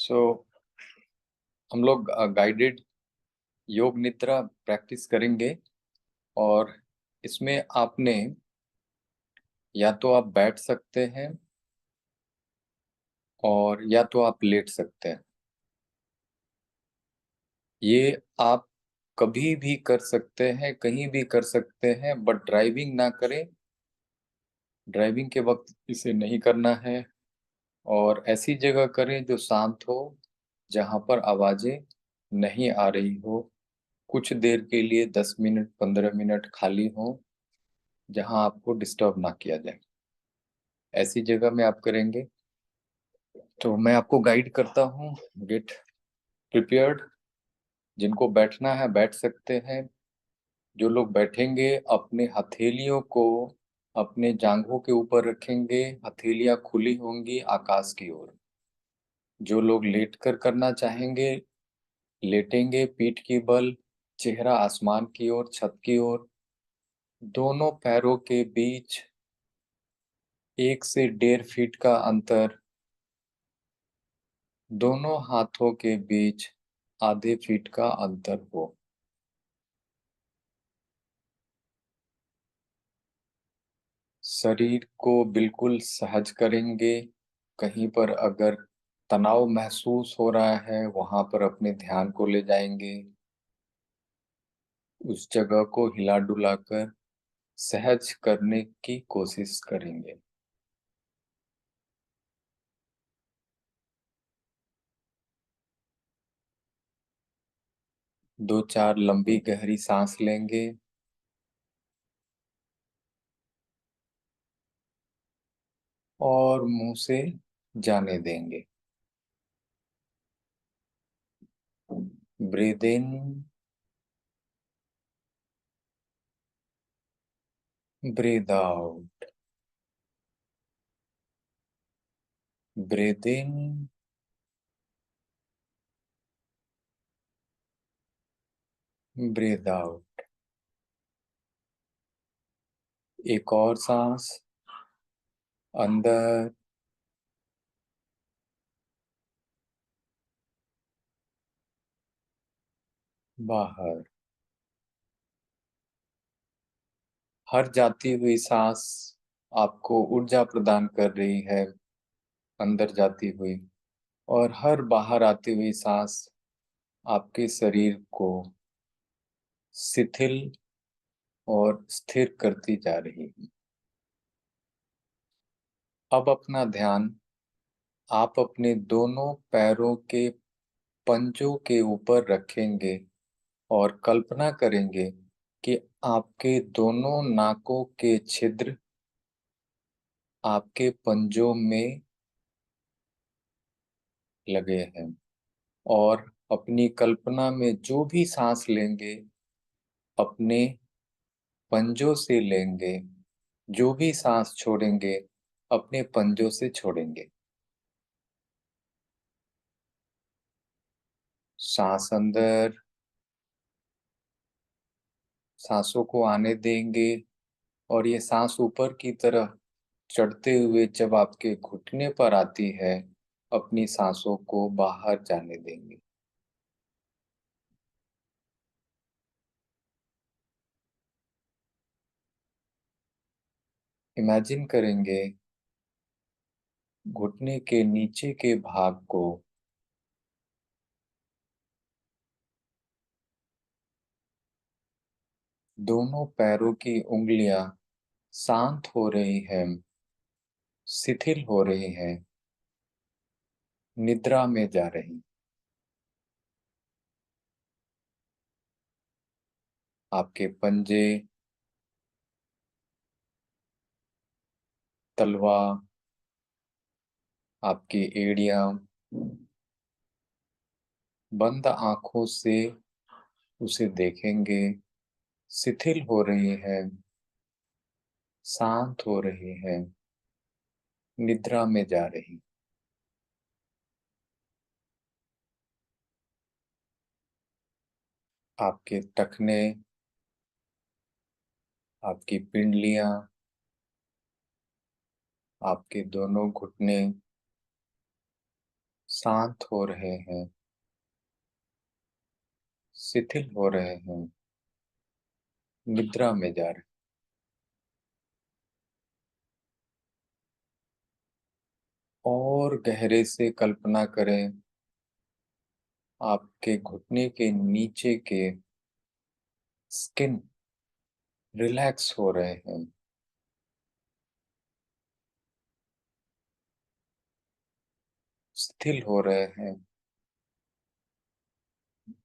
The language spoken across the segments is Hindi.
सो हम लोग गाइडेड योग निद्रा प्रैक्टिस करेंगे। और इसमें आपने या तो आप बैठ सकते हैं और या तो आप लेट सकते हैं। ये आप कभी भी कर सकते हैं, कहीं भी कर सकते हैं, बट ड्राइविंग ना करें। ड्राइविंग के वक्त इसे नहीं करना है। और ऐसी जगह करें जो शांत हो, जहां पर आवाजें नहीं आ रही हो। कुछ देर के लिए 10 मिनट 15 मिनट खाली हो, जहां आपको डिस्टर्ब ना किया जाए। ऐसी जगह में आप करेंगे। तो मैं आपको गाइड करता हूँ। Get prepared. जिनको बैठना है बैठ सकते हैं। जो लोग बैठेंगे अपने हथेलियों को अपने जांघों के ऊपर रखेंगे, हथेलियां खुली होंगी आकाश की ओर। जो लोग लेट कर करना चाहेंगे लेटेंगे पीठ की बल, चेहरा आसमान की ओर, छत की ओर। दोनों पैरों के बीच 1 से 1.5 फीट का अंतर। दोनों हाथों के बीच आधे फीट का अंतर हो। शरीर को बिल्कुल सहज करेंगे। कहीं पर अगर तनाव महसूस हो रहा है वहां पर अपने ध्यान को ले जाएंगे। उस जगह को हिला डुला कर सहज करने की कोशिश करेंगे। 2-4 लंबी गहरी सांस लेंगे और मुंह से जाने देंगे। Breathe in, breathe out. Breathe in, breathe out. एक और सांस अंदर, बाहर। हर जाती हुई सांस आपको ऊर्जा प्रदान कर रही है, अंदर जाती हुई। और हर बाहर आती हुई सांस आपके शरीर को शिथिल और स्थिर करती जा रही है। अब अपना ध्यान आप अपने दोनों पैरों के पंजों के ऊपर रखेंगे और कल्पना करेंगे कि आपके दोनों नाकों के छिद्र आपके पंजों में लगे हैं। और अपनी कल्पना में जो भी सांस लेंगे अपने पंजों से लेंगे, जो भी सांस छोड़ेंगे अपने पंजों से छोड़ेंगे। सांस अंदर, सांसों को आने देंगे। और ये सांस ऊपर की तरफ चढ़ते हुए जब आपके घुटने पर आती है, अपनी सांसों को बाहर जाने देंगे। इमेजिन करेंगे घुटने के नीचे के भाग को दोनों पैरों की उंगलियां शांत हो रही हैं, शिथिल हो रही हैं, निद्रा में जा रही। आपके पंजे, तलवा, आपकी एड़ियां बंद आंखों से उसे देखेंगे। शिथिल हो रही है, शांत हो रही है, निद्रा में जा रही। आपके टखने, आपकी पिंडलियां, आपके दोनों घुटने शांत हो रहे हैं, शिथिल हो रहे हैं, निद्रा में जा रहे हैं। और गहरे से कल्पना करें, आपके घुटने के नीचे के स्किन रिलैक्स हो रहे हैं, शिथिल हो रहे हैं,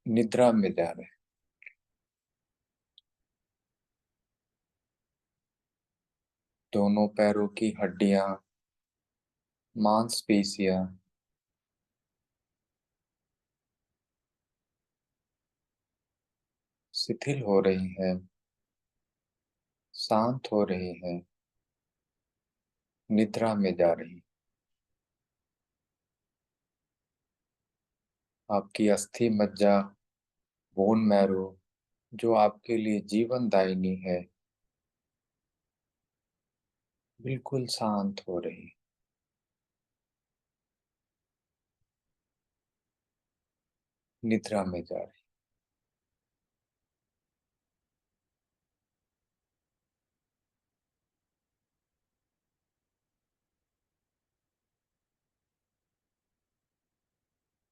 निद्रा में जा रहे हैं। दोनों पैरों की हड्डियां, मांसपेशियां शिथिल हो रही हैं, शांत हो रही हैं, निद्रा में जा रही हैं। आपकी अस्थि मज्जा, बोन मैरो, जो आपके लिए जीवनदायिनी है, बिल्कुल शांत हो रही, निद्रा में जा रही।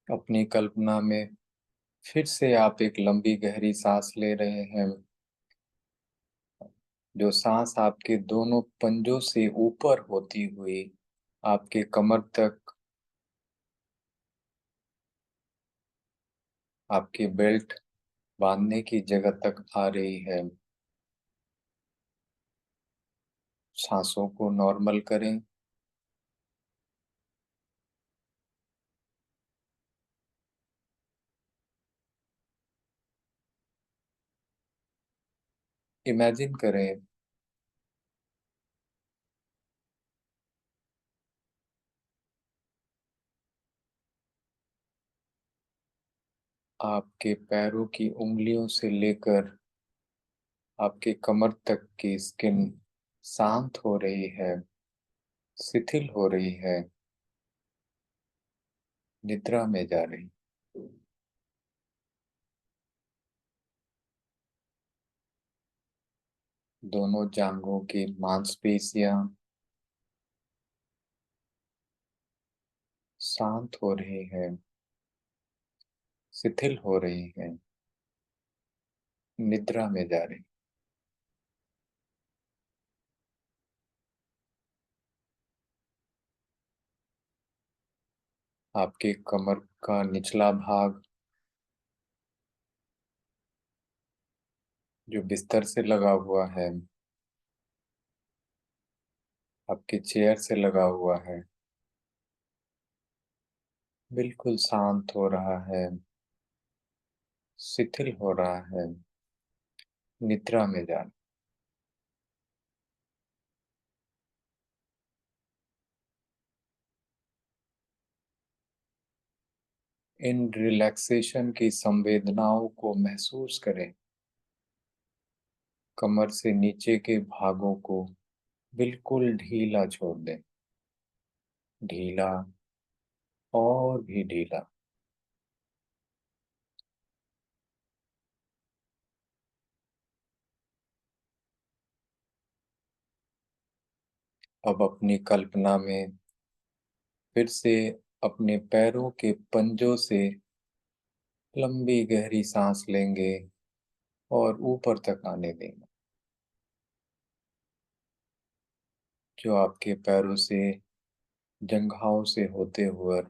अपनी कल्पना में फिर से आप एक लंबी गहरी सांस ले रहे हैं, जो सांस आपके दोनों पंजों से ऊपर होती हुई आपके कमर तक, आपके बेल्ट बांधने की जगह तक आ रही है। सांसों को नॉर्मल करें। इमेजिन करें, आपके पैरों की उंगलियों से लेकर आपके कमर तक की स्किन शांत हो रही है, शिथिल हो रही है, निद्रा में जा रही। दोनों जांघों की मांसपेशियां शांत हो रही है, शिथिल हो रही है, निद्रा में जा रही। आपके कमर का निचला भाग, जो बिस्तर से लगा हुआ है, आपके चेयर से लगा हुआ है, बिल्कुल शांत हो रहा है, शिथिल हो रहा है, निद्रा में जा रहा। इन रिलैक्सेशन की संवेदनाओं को महसूस करें। कमर से नीचे के भागों को बिल्कुल ढीला छोड़ दें, ढीला और भी ढीला। अब अपनी कल्पना में फिर से अपने पैरों के पंजों से लंबी गहरी सांस लेंगे और ऊपर तक आने देंगे, जो आपके पैरों से जंघाओं से होते हुए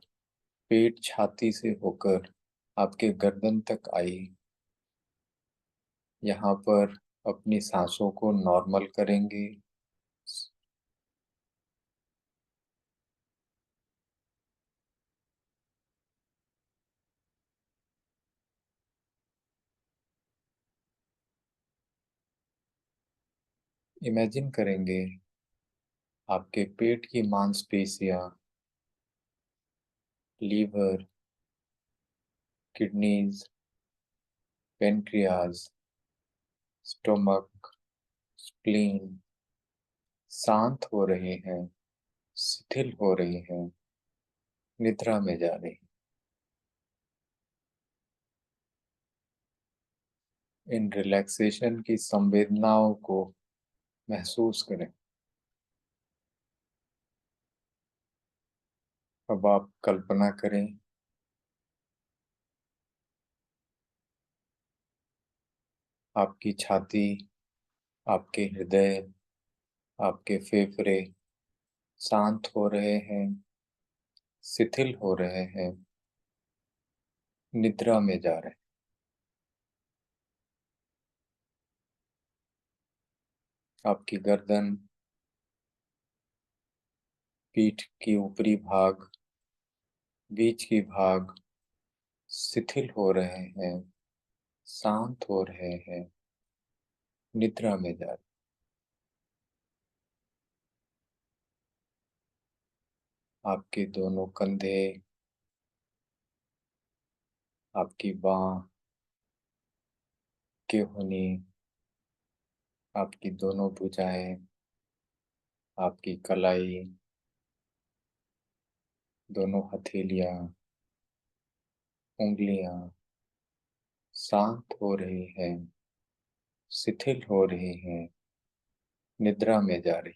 पेट छाती से होकर आपके गर्दन तक आई। यहाँ पर अपनी सांसों को नॉर्मल करेंगे। इमेजिन करेंगे, आपके पेट की मांसपेशियां, liver, kidneys, pancreas, stomach, spleen शांत हो रहे हैं, शिथिल हो रहे हैं, निद्रा में जा रही। इन रिलैक्सेशन की संवेदनाओं को महसूस करें। अब आप कल्पना करें, आपकी छाती, आपके हृदय, आपके फेफड़े शांत हो रहे हैं, शिथिल हो रहे हैं, निद्रा में जा रहे हैं। आपकी गर्दन, पीठ की ऊपरी भाग, बीच की भाग शिथिल हो रहे हैं, शांत हो रहे हैं, निद्रा में जा रहे हैं। आपके दोनों कंधे, आपकी बाह, केहूनी, आपकी दोनों भुजाएं, आपकी कलाई, दोनों हथेलियां, उंगलियां शांत हो रही हैं, शिथिल हो रही हैं, निद्रा में जा रही।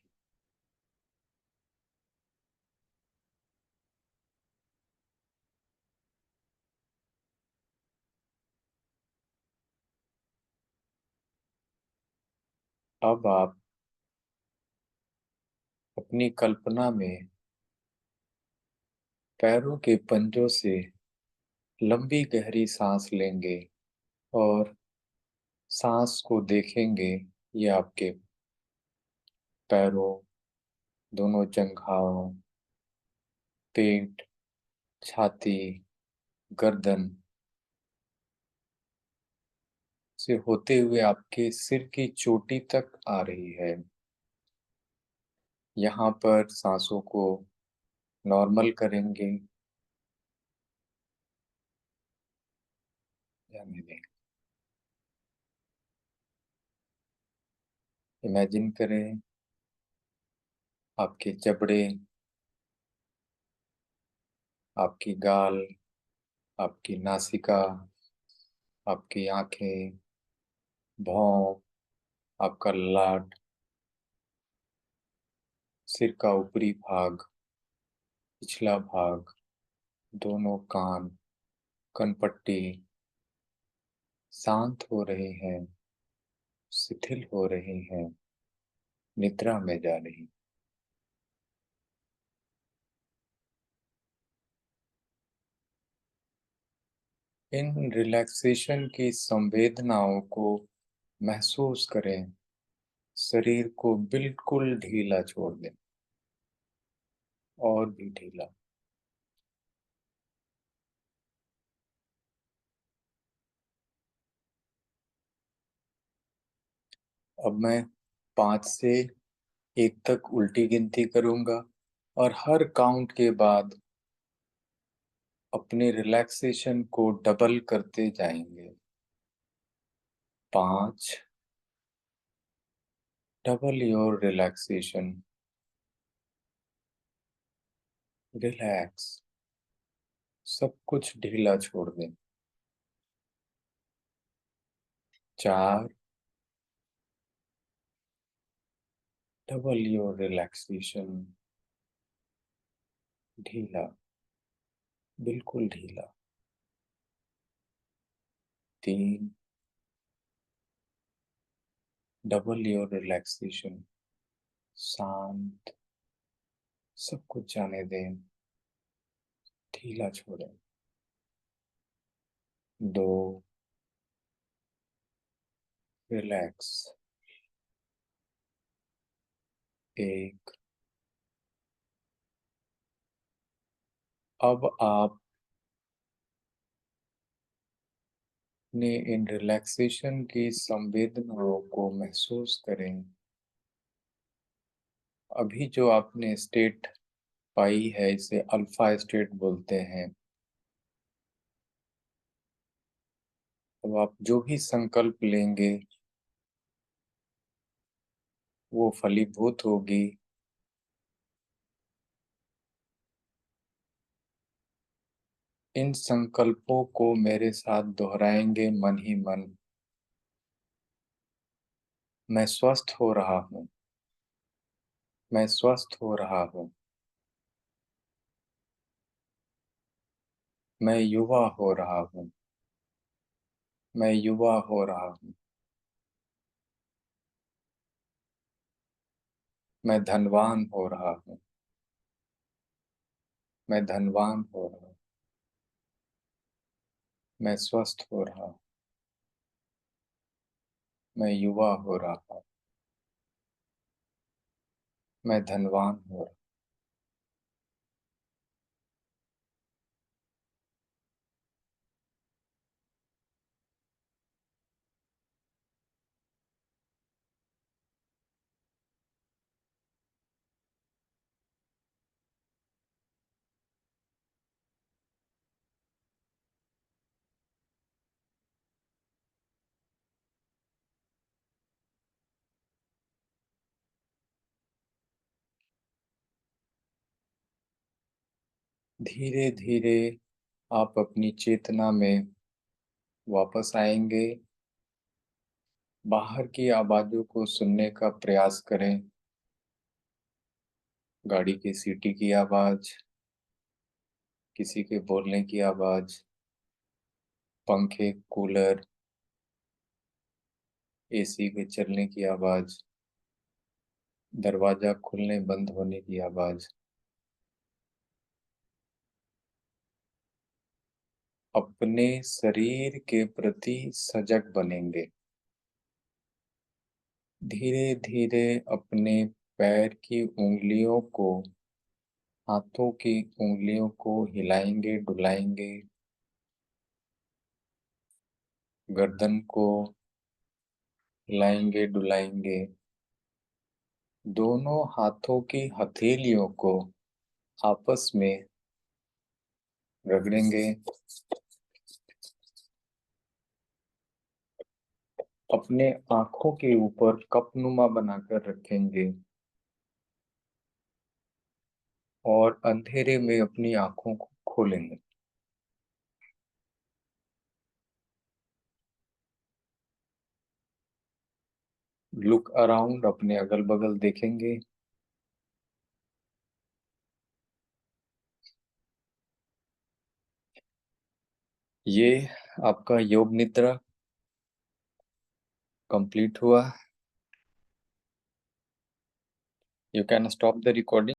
अब आप अपनी कल्पना में पैरों के पंजों से लंबी गहरी सांस लेंगे और सांस को देखेंगे। ये आपके पैरों, दोनों जंघाओं, पेट, छाती, गर्दन से होते हुए आपके सिर की चोटी तक आ रही है। यहाँ पर सांसों को नॉर्मल करेंगे, जाने दें। इमेजिन करें, आपके जबड़े, आपकी गाल, आपकी नासिका, आपकी आंखें, भौं, आपका ललाट, सिर का ऊपरी भाग, पिछला भाग, दोनों कान, कनपट्टी शांत हो रहे हैं, शिथिल हो रहे हैं, निद्रा में जा रही। इन रिलैक्सेशन की संवेदनाओं को महसूस करें। शरीर को बिल्कुल ढीला छोड़ दें, और भी ढीला। अब मैं 5 से 1 तक उल्टी गिनती करूंगा और हर काउंट के बाद अपने रिलैक्सेशन को डबल करते जाएंगे। 5, डबल योर रिलैक्सेशन, रिलैक्स, सब कुछ ढीला छोड़ दें। 4, डबल योर रिलैक्सेशन, ढीला, बिल्कुल ढीला। 3, डबल योर रिलैक्सेशन, शांत, सब कुछ जाने दें, ढीला छोड़ें। 2, रिलैक्स। 1, अब आप ने इन रिलैक्सेशन की संवेदनाओं को महसूस करें। अभी जो आपने स्टेट पाई है, इसे अल्फा स्टेट बोलते हैं। अब आप जो भी संकल्प लेंगे वो फलीभूत होगी। इन संकल्पों को मेरे साथ दोहराएंगे मन ही मन। मैं स्वस्थ हो रहा हूँ। मैं स्वस्थ हो रहा हूँ। मैं युवा हो रहा हूँ। मैं युवा हो रहा हूँ। मैं धनवान हो रहा हूँ। मैं धनवान हो रहा हूँ। मैं स्वस्थ हो रहा हूँ। मैं युवा हो रहा हूँ। मैं धनवान हो रहा हूँ। धीरे धीरे आप अपनी चेतना में वापस आएंगे। बाहर की आवाजों को सुनने का प्रयास करें। गाड़ी की सीटी की आवाज, किसी के बोलने की आवाज, पंखे, कूलर, एसी के चलने की आवाज, दरवाजा खुलने बंद होने की आवाज। अपने शरीर के प्रति सजग बनेंगे। धीरे धीरे अपने पैर की उंगलियों को, हाथों की उंगलियों को हिलाएंगे, डुलाएंगे। गर्दन को हिलाएंगे, डुलाएंगे। दोनों हाथों की हथेलियों को आपस में रगड़ेंगे। अपने आंखों के ऊपर कपनुमा बनाकर रखेंगे और अंधेरे में अपनी आंखों को खोलेंगे। लुक अराउंड, अपने अगल बगल देखेंगे। ये आपका योग निद्रा कंप्लीट हुआ। You can stop the recording.